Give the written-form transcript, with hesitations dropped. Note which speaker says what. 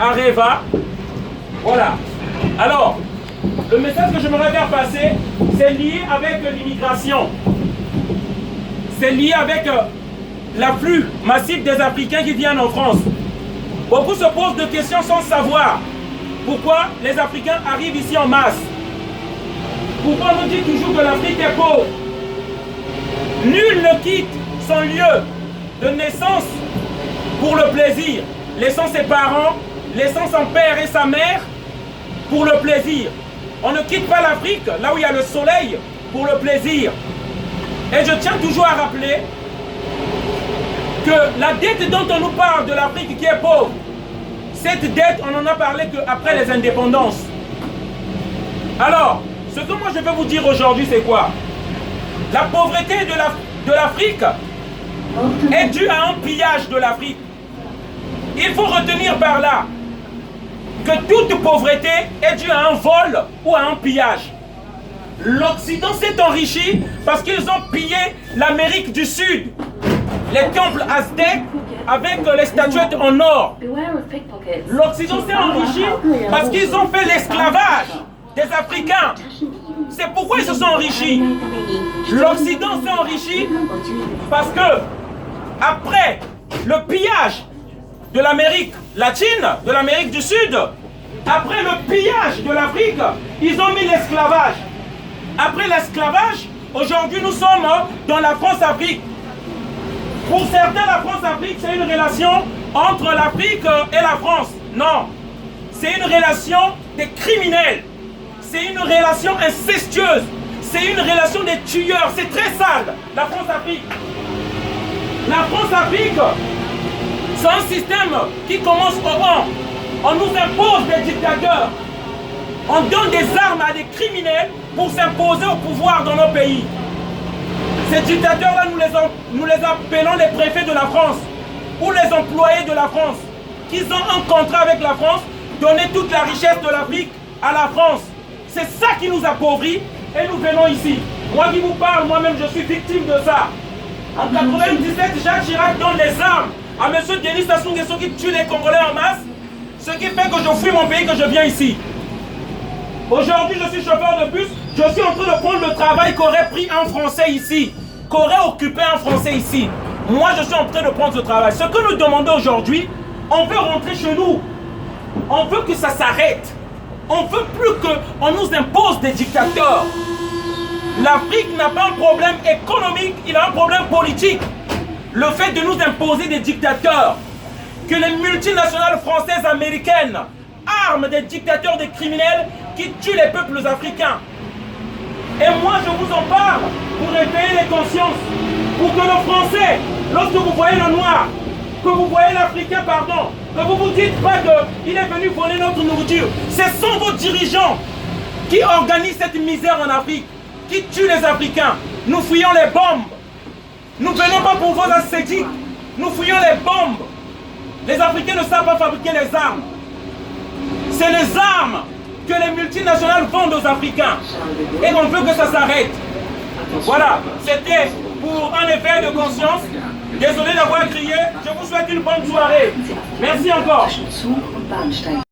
Speaker 1: Areva. Voilà. Alors, le message que j'aimerais faire passer, c'est lié avec l'immigration. C'est lié avec l'afflux massif des Africains qui viennent en France. Beaucoup se posent de questions sans savoir pourquoi les Africains arrivent ici en masse. Pourquoi on nous dit toujours que l'Afrique est pauvre? Nul ne quitte son lieu de naissance pour le plaisir, laissant ses parents, laissant son père et sa mère pour le plaisir. On ne quitte pas l'Afrique, là où il y a le soleil, pour le plaisir. Et je tiens toujours à rappeler que la dette dont on nous parle de l'Afrique qui est pauvre, cette dette, on n'en a parlé qu'après les indépendances. Alors, ce que moi je vais vous dire aujourd'hui, c'est quoi? La pauvreté de l'Afrique est due à un pillage de l'Afrique. Il faut retenir par là que toute pauvreté est due à un vol ou à un pillage. L'Occident s'est enrichi parce qu'ils ont pillé l'Amérique du Sud. Les temples aztèques avec les statuettes en or. L'Occident s'est enrichi parce qu'ils ont fait l'esclavage des Africains. C'est pourquoi ils se sont enrichis. L'Occident s'est enrichi parce que après le pillage de l'Amérique latine, de l'Amérique du Sud, après le pillage de l'Afrique, ils ont mis l'esclavage. Après l'esclavage, aujourd'hui nous sommes dans la France-Afrique. Pour certains, la France-Afrique, c'est une relation entre l'Afrique et la France. Non, c'est une relation des criminels. C'est une relation incestueuse. C'est une relation des tueurs. C'est très sale, la France-Afrique. La France-Afrique, c'est un système qui commence au rang. On nous impose des dictateurs. On donne des armes à des criminels pour s'imposer au pouvoir dans nos pays. Ces dictateurs-là, nous les appelons les préfets de la France ou les employés de la France, qui ont un contrat avec la France, donner toute la richesse de l'Afrique à la France. C'est ça qui nous appauvrit et nous venons ici. Moi qui vous parle, moi-même je suis victime de ça. En 97, Jacques Chirac donne les armes à M. Denis Sassou Nguesso qui tue les Congolais en masse, ce qui fait que je fuis mon pays, que je viens ici. Aujourd'hui, je suis chauffeur de bus, je suis en train de prendre le travail qu'aurait pris un Français ici, qu'aurait occupé un Français ici. Moi, je suis en train de prendre ce travail. Ce que nous demandons aujourd'hui, on veut rentrer chez nous. On veut que ça s'arrête. On ne veut plus qu'on nous impose des dictateurs. L'Afrique n'a pas un problème économique, il a un problème politique. Le fait de nous imposer des dictateurs, que les multinationales françaises, américaines, arment des dictateurs, des criminels qui tuent les peuples africains. Et moi, je vous en parle pour réveiller les consciences, pour que le Français, lorsque vous voyez le noir, que vous voyez l'Africain, pardon, que vous vous dites pas qu'il est venu voler notre nourriture. Ce sont vos dirigeants qui organisent cette misère en Afrique, qui tuent les Africains. Nous fouillons les bombes. Nous ne venons pas pour vos ascétiques. Nous fouillons les bombes. Les Africains ne savent pas fabriquer les armes. C'est les armes que les multinationales vendent aux Africains. Et on veut que ça s'arrête. Voilà, c'était pour un éveil de conscience. Désolé d'avoir crié. Je vous souhaite une bonne soirée. Merci encore.